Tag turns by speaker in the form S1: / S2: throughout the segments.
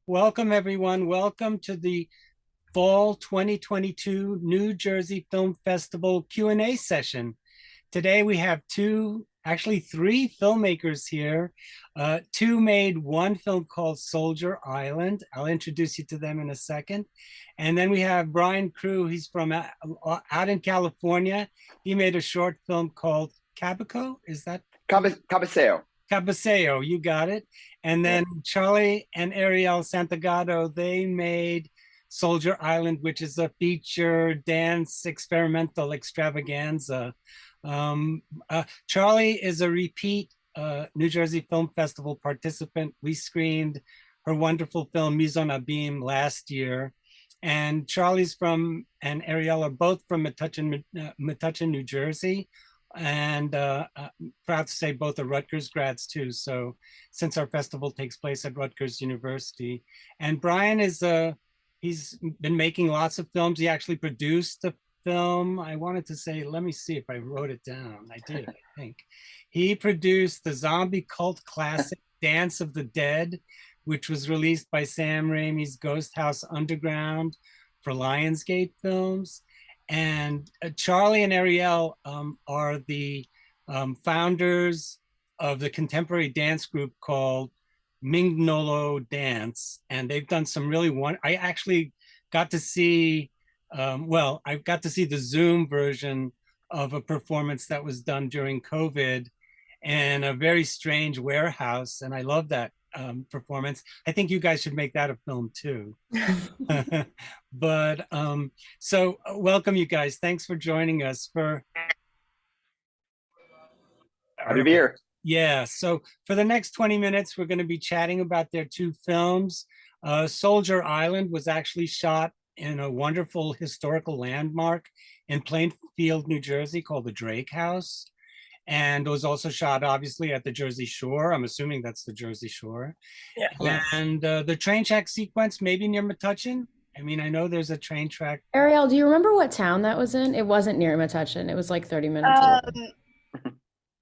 S1: Welcome, everyone. Welcome to the Fall 2022 New Jersey Film Festival Q&A session. Today we have actually three filmmakers here. Two made one film called Soldier Island. I'll introduce you to them in a second. And then we have Brian Crewe. He's from out in California. He made a short film called Cabeco. Is that
S2: Cabeceo.
S1: Cabaseo, you got it. And
S2: Yeah.
S1: then Charly and Eriel Santagado, they made Soldier Island, which is a feature dance experimental extravaganza. Charly is a repeat New Jersey Film Festival participant. We screened her wonderful film Mise en Abîme last year. And Charly's from and Eriel are both from Metuchen, New Jersey, and proud to say both are Rutgers grads too. So since our festival takes place at Rutgers University, and Brian he's been making lots of films. He actually produced the film. I wanted to say, let me see if I wrote it down. I did, I think. He produced the zombie cult classic Dance of the Dead, which was released by Sam Raimi's Ghost House Underground for Lionsgate Films. And Charly and Eriel are the founders of the contemporary dance group called Mignolo Dance. And they've done some really I actually got to see, I got to see the Zoom version of a performance that was done during COVID in a very strange warehouse. And I love that performance. I think you guys should make that a film too. But so welcome you guys. Thanks for joining us for
S2: Happy to
S1: our
S2: be here.
S1: yeah. So for the next 20 minutes, we're going to be chatting about their two films. Soldier Island was actually shot in a wonderful historical landmark in Plainfield, New Jersey called the Drake House. And it was also shot obviously at the Jersey Shore. I'm assuming that's the Jersey Shore.
S3: Yeah.
S2: Yes.
S1: And the train track sequence maybe near Metuchen. I mean, I know there's a train track.
S4: Ariel, do you remember what town that was in? It wasn't near Metuchen. It was like 30 minutes away.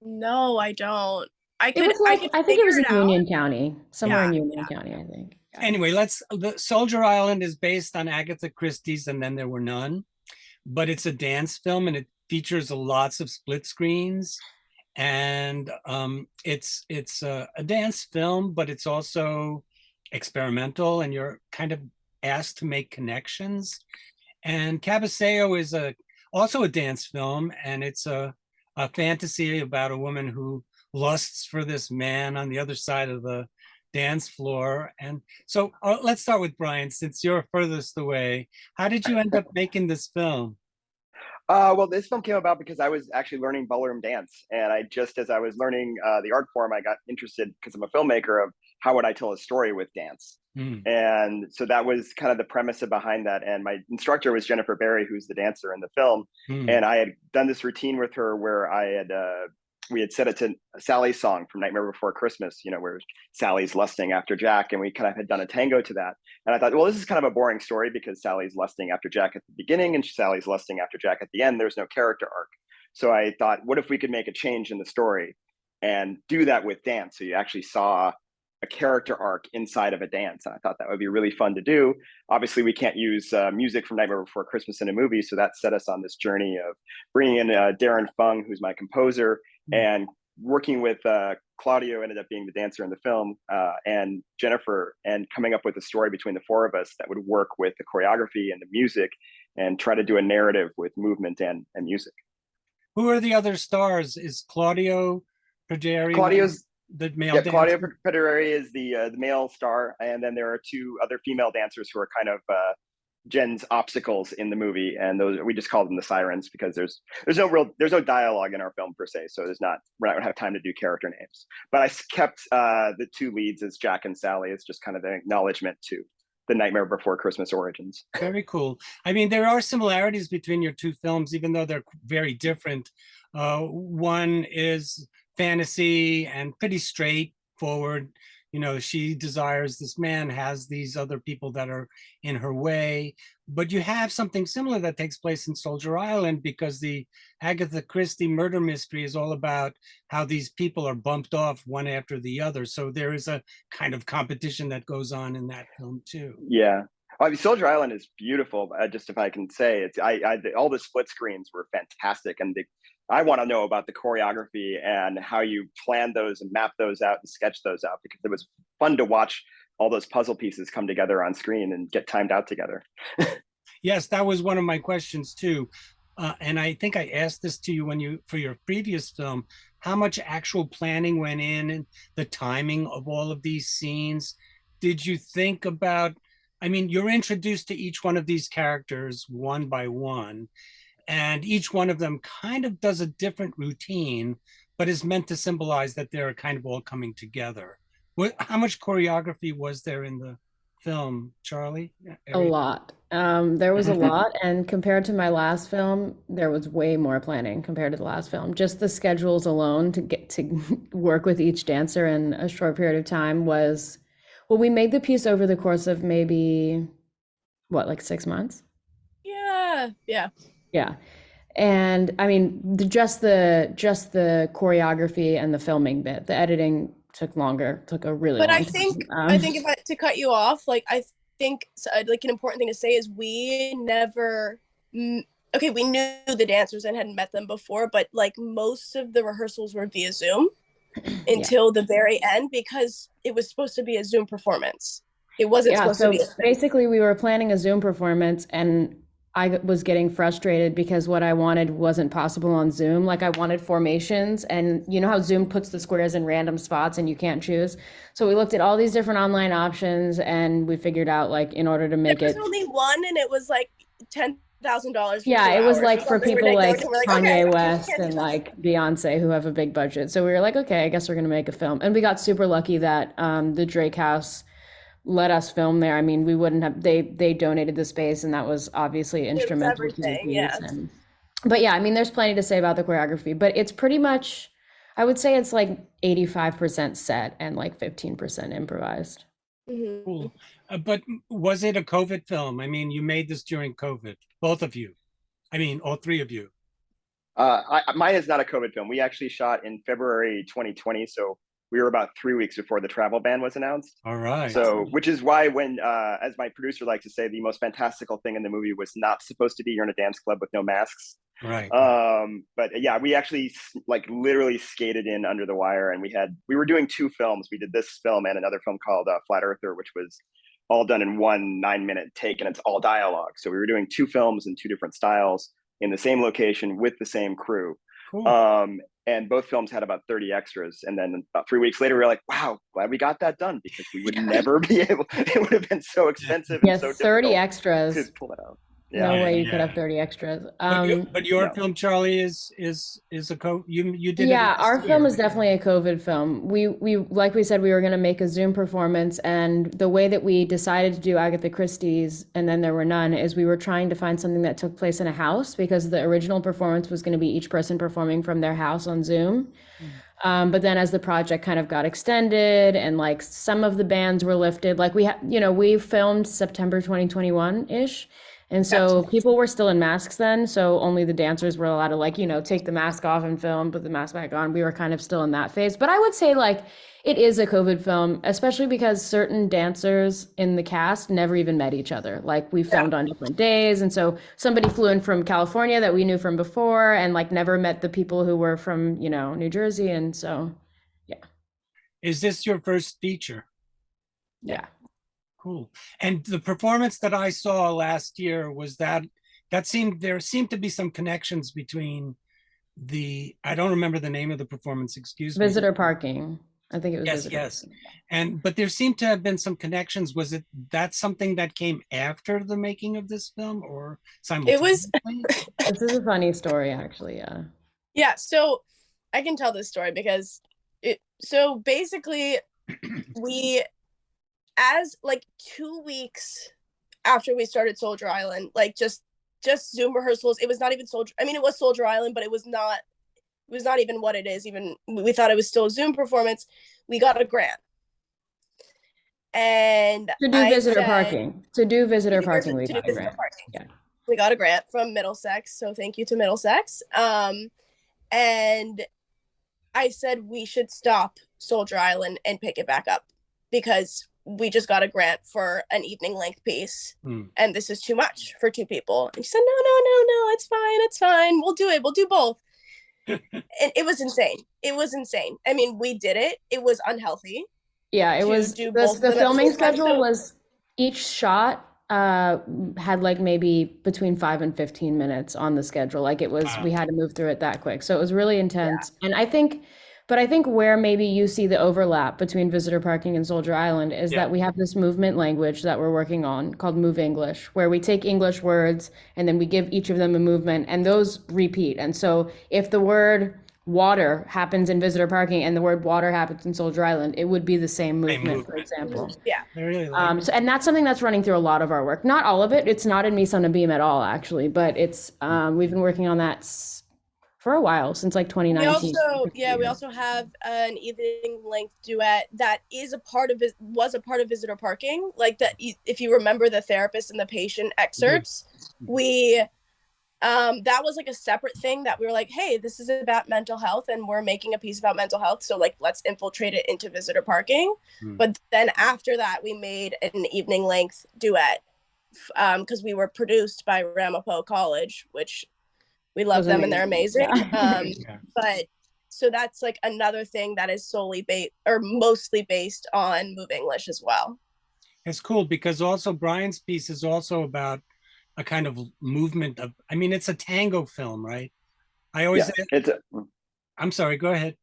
S3: No, I don't.
S4: It was like, I think it was
S3: figure
S4: in
S3: out.
S4: Union County, somewhere
S3: Yeah,
S4: in Union County, I think.
S1: Anyway, the Soldier Island is based on Agatha Christie's And Then There Were None, but it's a dance film and it features lots of split screens. And it's a dance film, but it's also experimental, and you're kind of asked to make connections. And Cabaseo is also a dance film, and it's a fantasy about a woman who lusts for this man on the other side of the dance floor. And so let's start with Brian, since you're furthest away. How did you end up making this film?
S2: Well, this film came about because I was actually learning ballroom dance, and as I was learning the art form, I got interested because I'm a filmmaker of how would I tell a story with dance, and so that was kind of the premise behind that. And my instructor was Jennifer Barry, who's the dancer in the film, and I had done this routine with her where we had set it to Sally's song from Nightmare Before Christmas, where Sally's lusting after Jack, and we kind of had done a tango to that. And I thought, well, this is kind of a boring story because Sally's lusting after Jack at the beginning and Sally's lusting after Jack at the end. There's no character arc. So I thought, what if we could make a change in the story and do that with dance? So you actually saw a character arc inside of a dance. And I thought that would be really fun to do. Obviously, we can't use music from Nightmare Before Christmas in a movie. So that set us on this journey of bringing in Darren Fung, who's my composer, and working with Claudio ended up being the dancer in the film, and Jennifer, and coming up with a story between the four of us that would work with the choreography and the music and try to do a narrative with movement and music.
S1: Who are the other stars? Is Claudio Perderi
S2: Claudio's
S1: the male dancer?
S2: Claudio Perderi is the male star, and then there are two other female dancers who are kind of Jen's obstacles in the movie, and those we just call them the sirens because there's no dialogue in our film per se, so we're not gonna have time to do character names. But I kept the two leads as Jack and Sally as just kind of an acknowledgement to the Nightmare Before Christmas origins.
S1: Very cool. I mean, there are similarities between your two films, even though they're very different. One is fantasy and pretty straightforward. she desires this man, has these other people that are in her way. But you have something similar that takes place in Soldier Island, because the Agatha Christie murder mystery is all about how these people are bumped off one after the other. So there is a kind of competition that goes on in that film too.
S2: Yeah. I mean, Soldier Island is beautiful. Just if I can say, all the split screens were fantastic, and I want to know about the choreography and how you plan those and map those out and sketch those out, because it was fun to watch all those puzzle pieces come together on screen and get timed out together.
S1: Yes, that was one of my questions too. And I think I asked this to you for your previous film, how much actual planning went in and the timing of all of these scenes. Did you think about, I mean, you're introduced to each one of these characters one by one, and each one of them kind of does a different routine, but is meant to symbolize that they're kind of all coming together. How much choreography was there in the film, Charly?
S4: A lot. There was a lot, and compared to my last film, there was way more planning compared to the last film. Just the schedules alone to get to work with each dancer in a short period of time was, well, we made the piece over the course of maybe, what, like 6 months?
S3: Yeah.
S4: Yeah. And I mean, just the choreography and the filming bit, the editing took a really long time.
S3: I think if I to cut you off, like I think like an important thing to say is we never we knew the dancers and hadn't met them before, but like most of the rehearsals were via Zoom until the very end, because it was supposed to be a Zoom performance. It wasn't supposed to be a thing.
S4: Basically we were planning a Zoom performance, and I was getting frustrated because what I wanted wasn't possible on Zoom. Like I wanted formations, and you know how Zoom puts the squares in random spots and you can't choose. So we looked at all these different online options, and we figured out, like, in order to make it.
S3: There was only one, and it was like $10,000.
S4: Yeah, it was like for people like Kanye
S3: okay,
S4: West and like Beyonce, who have a big budget. So we were like, okay, I guess we're gonna make a film. And we got super lucky that the Drake House let us film there. I mean, we wouldn't have, they donated the space, and that was obviously instrumental to the piece. But yeah, I mean, there's plenty to say about the choreography, but it's pretty much, I would say it's like 85% set and like 15% improvised.
S1: Cool. But was it a COVID film? I mean, you made this during COVID, both of you. I mean, all three of you.
S2: Mine is not a COVID film. We actually shot in February 2020, so we were about 3 weeks before the travel ban was announced.
S1: All right.
S2: So, which is why when, as my producer likes to say, the most fantastical thing in the movie was not supposed to be you're in a dance club with no masks.
S1: Right.
S2: But yeah, we actually like literally skated in under the wire, and we were doing 2 films. We did this film and another film called Flat Earther, which was all done in one 9-minute take, and it's all dialogue. So we were doing 2 films in 2 different styles in the same location with the same crew. Cool. And both films had about 30 extras. And then about 3 weeks later, we were like, wow, glad we got that done, because we would never be able, it would have been so expensive.
S4: Yes,
S2: and so
S4: 30 extras.
S2: To pull it out.
S4: Yeah. No way you could have 30 extras.
S1: But your film, Charly, is a you did.
S4: Yeah, our film is definitely a COVID film. We like we said, we were going to make a Zoom performance, and the way that we decided to do Agatha Christie's and Then There Were None is we were trying to find something that took place in a house, because the original performance was going to be each person performing from their house on Zoom. But then as the project kind of got extended and like some of the bans were lifted, like we filmed September 2021-ish. And so people were still in masks then. So only the dancers were allowed to take the mask off and film, put the mask back on. We were kind of still in that phase. But I would say it is a COVID film, especially because certain dancers in the cast never even met each other. Like we filmed on different days. And so somebody flew in from California that we knew from before and never met the people who were from, New Jersey. And so, yeah.
S1: Is this your first feature?
S4: Yeah.
S1: Cool. And the performance that I saw last year was there seemed to be some connections between I don't remember the name of the performance, excuse me.
S4: Visitor parking. I think it was
S1: yes. But there seemed to have been some connections. Was that something that came after the making of this film, or simultaneously?
S4: This is a funny story, actually.
S3: Yeah, so I can tell this story because basically as 2 weeks after we started Soldier Island, just Zoom rehearsals. It was not even it was Soldier Island, but it was not even what it is. Even we thought it was still a Zoom performance. We got a grant. And
S4: To do visitor parking. To do visitor parking, we got a grant. Yeah.
S3: We got a grant from Middlesex, so thank you to Middlesex. And I said we should stop Soldier Island and pick it back up because we just got a grant for an evening length piece, and this is too much for 2 people. And she said, no, it's fine. We'll do it. We'll do both. And it was insane. I mean, we did it. It was unhealthy.
S4: Yeah, it was. The filming schedule was, each shot had like maybe between 5 and 15 minutes on the schedule. Like it was, we had to move through it that quick. So it was really intense. Yeah. And I think where maybe you see the overlap between visitor parking and Soldier Island is that we have this movement language that we're working on called Move English, where we take English words and then we give each of them a movement, and those repeat. And so if the word water happens in visitor parking and the word water happens in Soldier Island, it would be the same movement, for example.
S3: Yeah.
S1: I really
S4: so, and that's something that's running through a lot of our work. Not all of it. It's not in Mise on a Beam at all, actually, but it's we've been working on that for a while, since like 2019.
S3: We also have an evening length duet that was a part of visitor parking. Like that, if you remember the therapist and the patient excerpts, that was like a separate thing that we were like, hey, this is about mental health and we're making a piece about mental health. So like, let's infiltrate it into visitor parking. But then after that, we made an evening length duet because we were produced by Ramapo College, which we love them and they're amazing. But so that's like another thing that is solely mostly based on Move English as well.
S1: It's cool because also Brian's piece is also about a kind of movement of, I mean, it's a tango film, right? I always, I'm sorry, go ahead.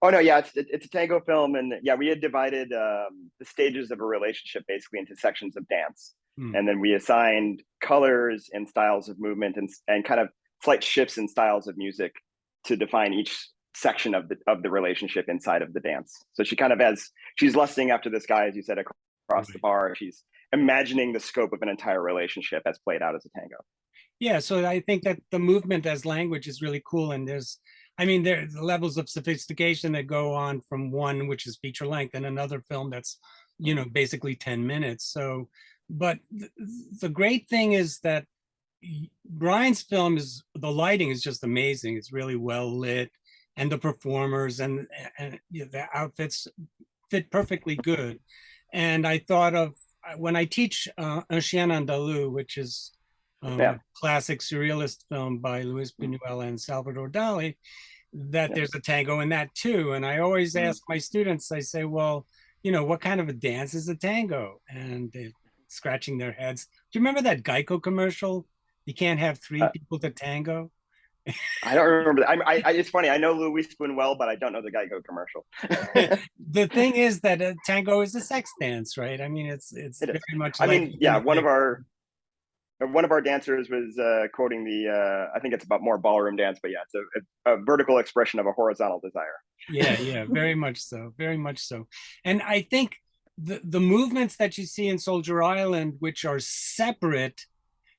S2: Oh no, yeah, it's a tango film, and yeah, we had divided the stages of a relationship basically into sections of dance, and then we assigned colors and styles of movement and kind of slight shifts in styles of music to define each section of the relationship inside of the dance. So she kind of she's lusting after this guy, as you said, across the bar. She's imagining the scope of an entire relationship as played out as a tango.
S1: Yeah, so I think that the movement as language is really cool, and there's the levels of sophistication that go on from one which is feature length and another film that's basically 10 minutes. So but the great thing is that Brian's film the lighting is just amazing. It's really well lit, and the performers and the outfits fit perfectly good. And I thought of when I teach Un Chien Andalou, which is a classic surrealist film by Luis Buñuel and Salvador Dali, that there's a tango in that too. And I always ask my students, I say, well, what kind of a dance is a tango? And they're scratching their heads. Do you remember that Geico commercial? You can't have 3 people to tango.
S2: I don't remember that. It's funny. I know Luis Buñuel, but I don't know the Geico commercial.
S1: The thing is that a tango is a sex dance, right? I mean, it's very much.
S2: One of our dancers was quoting I think it's about more ballroom dance, but yeah, it's a vertical expression of a horizontal desire.
S1: Yeah, very much so, very much so. And I think the movements that you see in Soldier Island, which are separate,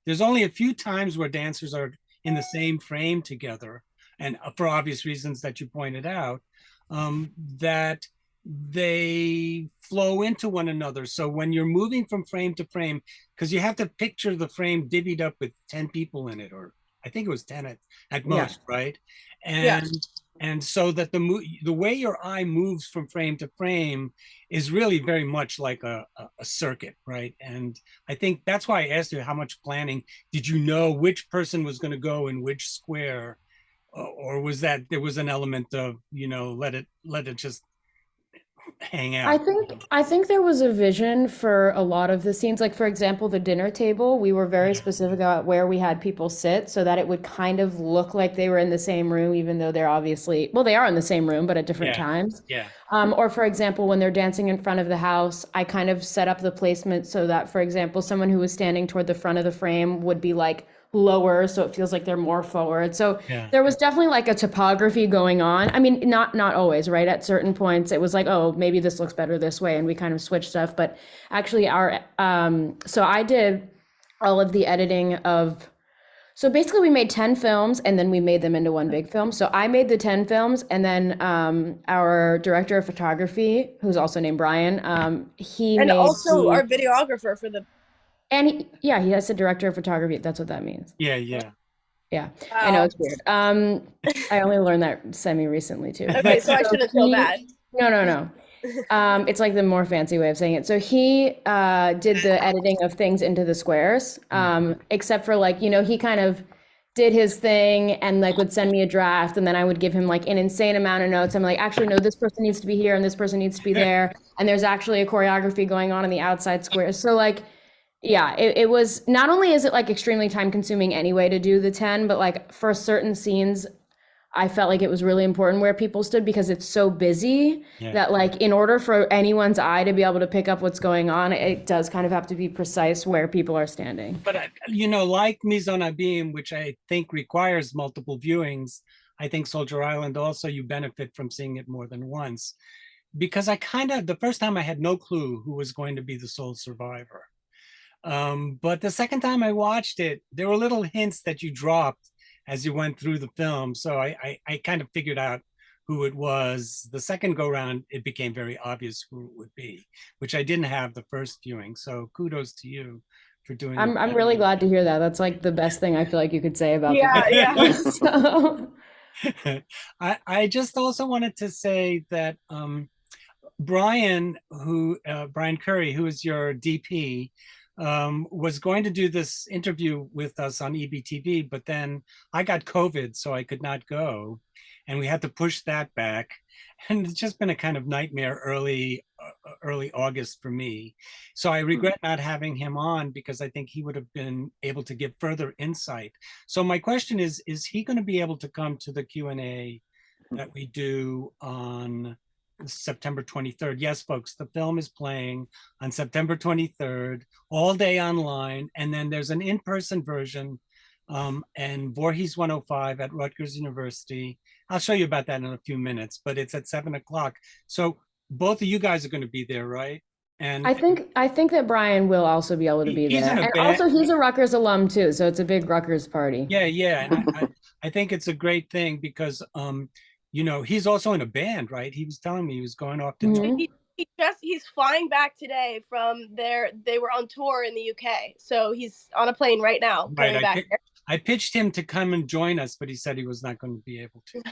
S1: there's only a few times where dancers are in the same frame together, and for obvious reasons that you pointed out, that they flow into one another. So when you're moving from frame to frame, because you have to picture the frame divvied up with 10 people in it, or I think it was 10 at most, right? And so that the way your eye moves from frame to frame is really very much like a circuit, right? And I think that's why I asked you how much planning did you know which person was going to go in which square, or was that there was an element of let it just hang out?
S4: I think there was a vision for a lot of the scenes. Like, for example, the dinner table, we were very specific about where we had people sit so that it would kind of look like they were in the same room, even though they're obviously, they are in the same room, but at different times.
S1: Yeah.
S4: Or for example, when they're dancing in front of the house, I kind of set up the placement so that, for example, someone who was standing toward the front of the frame would be like lower, so it feels like they're more forward. So there was definitely like a topography going on. I mean, not always, right? At certain points it was like, oh, maybe this looks better this way, and we kind of switched stuff. But actually so I did all of the editing of So basically we made 10 films and then we made them into one big film. So I made the 10 films and then our director of photography, who's also named Brian, he
S3: And
S4: made
S3: also our videographer for the.
S4: and he has a director of photography. That's what that means.
S1: Yeah, yeah.
S4: Yeah,
S3: Wow.
S4: I know it's weird. I only learned that semi recently too.
S3: Okay, so I shouldn't feel bad.
S4: No. It's like the more fancy way of saying it. So he did the editing of things into the squares, except for like, he kind of did his thing and like would send me a draft and then I would give him like an insane amount of notes. I'm like, actually, no, this person needs to be here and this person needs to be there. And there's actually a choreography going on in the outside squares. So like, yeah, it was, not only is it like extremely time consuming anyway to do the 10, but like for certain scenes, I felt like it was really important where people stood because it's so busy that like in order for anyone's eye to be able to pick up what's going on, it does kind of have to be precise where people are standing.
S1: But, like Mise en Abîme, which I think requires multiple viewings, I think Soldier Island also, you benefit from seeing it more than once. Because the first time I had no clue who was going to be the sole survivor. But the second time I watched it, there were little hints that you dropped as you went through the film. So I kind of figured out who it was. The second go round, it became very obvious who it would be, which I didn't have the first viewing. So kudos to you for doing it.
S4: I'm really glad to hear that. That's like the best thing I feel like you could say about
S3: Yeah.
S4: So.
S1: I just also wanted to say that Brian Curry, who is your DP, was going to do this interview with us on EBTV, but then I got COVID, so I could not go, and we had to push that back. And it's just been a kind of nightmare early August for me. So I regret not having him on because I think he would have been able to give further insight. So my question is he going to be able to come to the Q&A that we do on September 23rd? Yes, folks, the film is playing on September 23rd, all day online. And then there's an in-person version and Voorhees 105 at Rutgers University. I'll show you about that in a few minutes, but it's at 7 o'clock. So both of you guys are going to be there, right? And
S4: I think that Brian will also be able to be there. And also he's a Rutgers alum too, so it's a big Rutgers party.
S1: Yeah. And I think it's a great thing because he's also in a band, right? He was telling me he was going off to
S3: he's flying back today from there. They were on tour in the UK, so he's on a plane right now coming back.
S1: I pitched him to come and join us, but he said he was not going to be able to.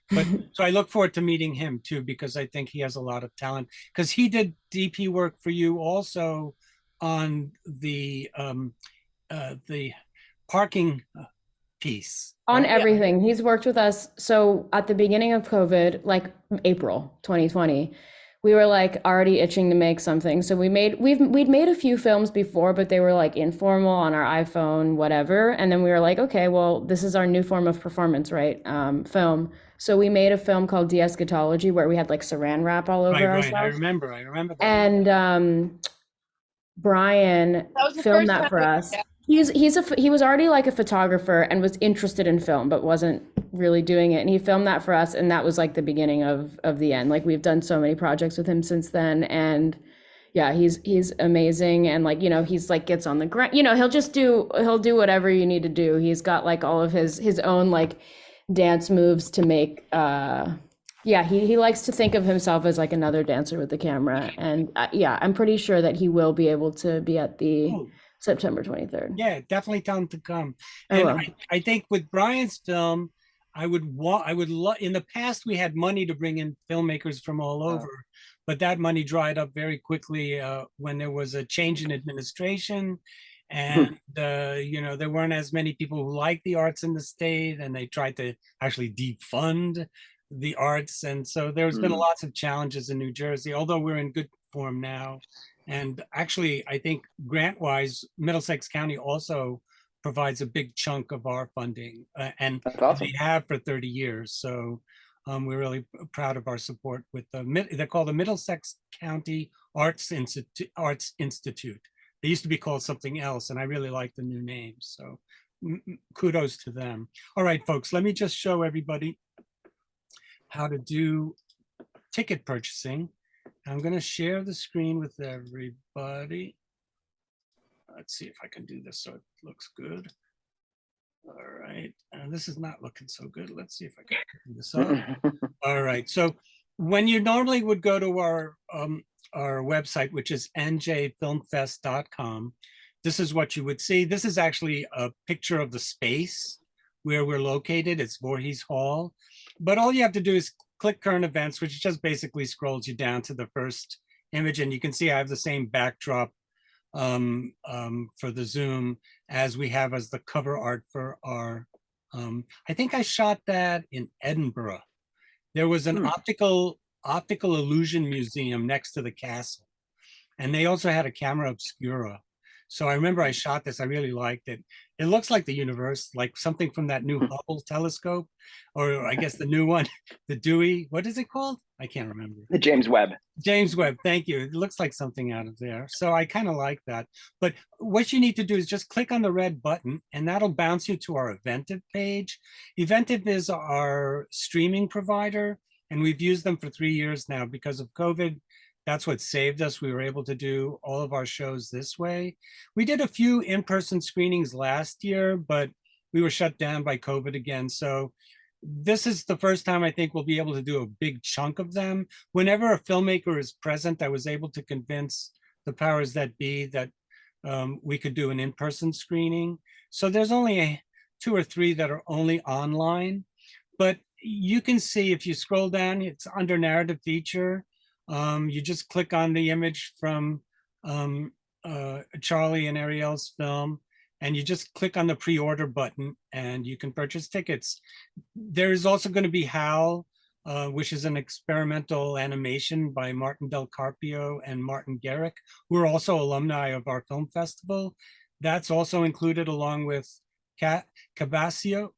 S1: But so I look forward to meeting him too, because I think he has a lot of talent. Because he did DP work for you also on the parking piece.
S4: On everything. He's worked with us. So at the beginning of COVID, like April 2020, we were like already itching to make something. So we'd made a few films before, but they were like informal on our iPhone, whatever. And then we were like, okay, well, this is our new form of performance, right? Film. So we made a film called De-Eschatology where we had like saran wrap all over ourselves.
S1: I remember that.
S4: And Brian filmed that for us. Yeah. He was already like a photographer and was interested in film, but wasn't really doing it. And he filmed that for us. And that was like the beginning of the end. Like we've done so many projects with him since then. And yeah, he's amazing. And like, he's like gets on the ground, he'll do whatever you need to do. He's got like all of his own like dance moves to make, he likes to think of himself as like another dancer with the camera. And I'm pretty sure that he will be able to be at the September 23rd.
S1: Yeah, definitely tell him to come. And I think with Brian's film, I would love, in the past we had money to bring in filmmakers from all over, but that money dried up very quickly when there was a change in administration. And, there weren't as many people who liked the arts in the state, and they tried to actually defund the arts. And so there's been lots of challenges in New Jersey, although we're in good form now. And actually, I think grant-wise, Middlesex County also provides a big chunk of our funding, and they have for 30 years. So we're really proud of our support with they're called the Middlesex County Arts Institute. They used to be called something else, and I really like the new name. So kudos to them. All right, folks, let me just show everybody how to do ticket purchasing. I'm going to share the screen with everybody. Let's see if I can do this so it looks good. All right, this is not looking so good. Let's see if I can open this up. All right, so when you normally would go to our website, which is njfilmfest.com, this is what you would see. This is actually a picture of the space where we're located. It's Voorhees Hall, but all you have to do is click current events, which just basically scrolls you down to the first image, and you can see I have the same backdrop for the Zoom as we have as the cover art for our, I think I shot that in Edinburgh. There was an optical illusion museum next to the castle, and they also had a camera obscura. So I remember I shot this. I really liked it. It looks like the universe, like something from that new Hubble telescope, or I guess the new one, the Dewey. What is it called? I can't remember.
S2: The James Webb.
S1: James Webb, thank you. It looks like something out of there. So I kind of like that. But what you need to do is just click on the red button, and that'll bounce you to our Eventive page. Eventive is our streaming provider, and we've used them for 3 years now because of COVID. That's what saved us. We were able to do all of our shows this way. We did a few in-person screenings last year, but we were shut down by COVID again. So this is the first time I think we'll be able to do a big chunk of them. Whenever a filmmaker is present, I was able to convince the powers that be that we could do an in-person screening. So there's only 2 or 3 that are only online, but you can see if you scroll down, it's under narrative feature. You just click on the image from Charly and Eriel's film, and you just click on the pre-order button and you can purchase tickets. There is also going to be Howl, which is an experimental animation by Martin Del Carpio and Martin Garrick, who are also alumni of our film festival. That's also included along with Cabeco.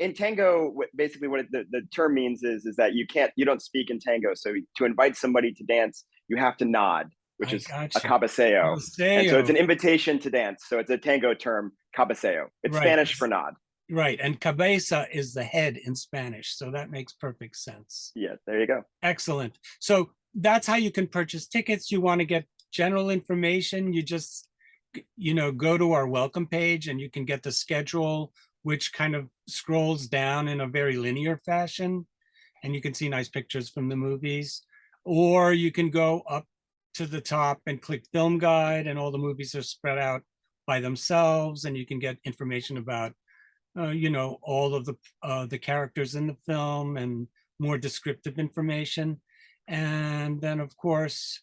S2: In tango, basically what the term means is that you don't speak in tango. So to invite somebody to dance, you have to nod, which is a cabeceo. And so it's an invitation to dance. So it's a tango term, cabeceo. It's right. Spanish for nod.
S1: Right. And cabeza is the head in Spanish. So that makes perfect sense.
S2: Yeah, there you go.
S1: Excellent. So that's how you can purchase tickets. You want to get general information, you just go to our welcome page and you can get the schedule, which kind of scrolls down in a very linear fashion, and you can see nice pictures from the movies. Or you can go up to the top and click film guide, and all the movies are spread out by themselves, and you can get information about all of the characters in the film and more descriptive information. And then of course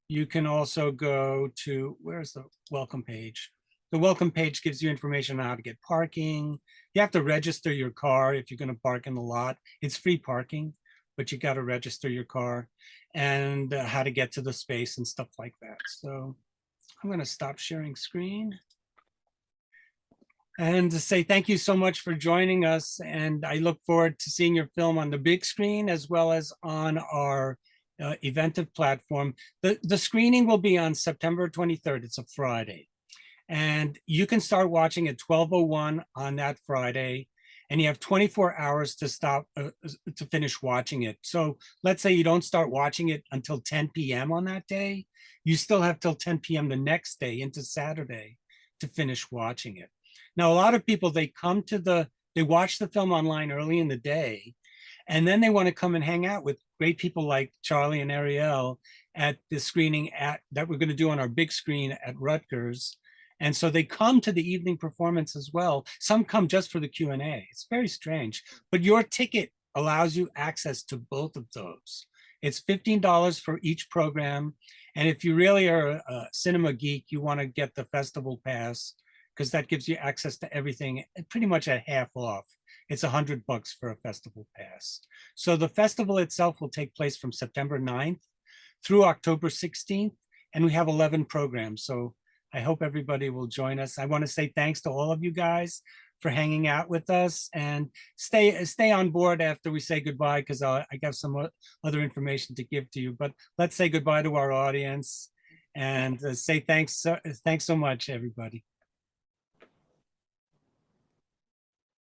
S1: you can also go to, where's the welcome page? The welcome page gives you information on how to get parking. You have to register your car if you're going to park in the lot. It's free parking, but you got to register your car, and how to get to the space and stuff like that. So I'm going to stop sharing screen and to say thank you so much for joining us. And I look forward to seeing your film on the big screen as well as on our Eventive platform. The screening will be on September 23rd. It's a Friday. And you can start watching at 12:01 on that Friday, and you have 24 hours to to finish watching it. So let's say you don't start watching it until 10 p.m. on that day, you still have till 10 p.m. the next day into Saturday to finish watching it. Now, a lot of people, they watch the film online early in the day, and then they want to come and hang out with great people like Charly and Eriel at the screening that we're going to do on our big screen at Rutgers. And so they come to the evening performance as well. Some come just for the Q&A. It's very strange, but your ticket allows you access to both of those. It's $15 for each program. And if you really are a cinema geek, you want to get the festival pass, because that gives you access to everything pretty much at half off. It's $100 for a festival pass. So the festival itself will take place from September 9th through October 16th, and we have 11 programs. So I hope everybody will join us. I want to say thanks to all of you guys for hanging out with us, and stay on board after we say goodbye, because I got some other information to give to you. But let's say goodbye to our audience and say thanks so much, everybody.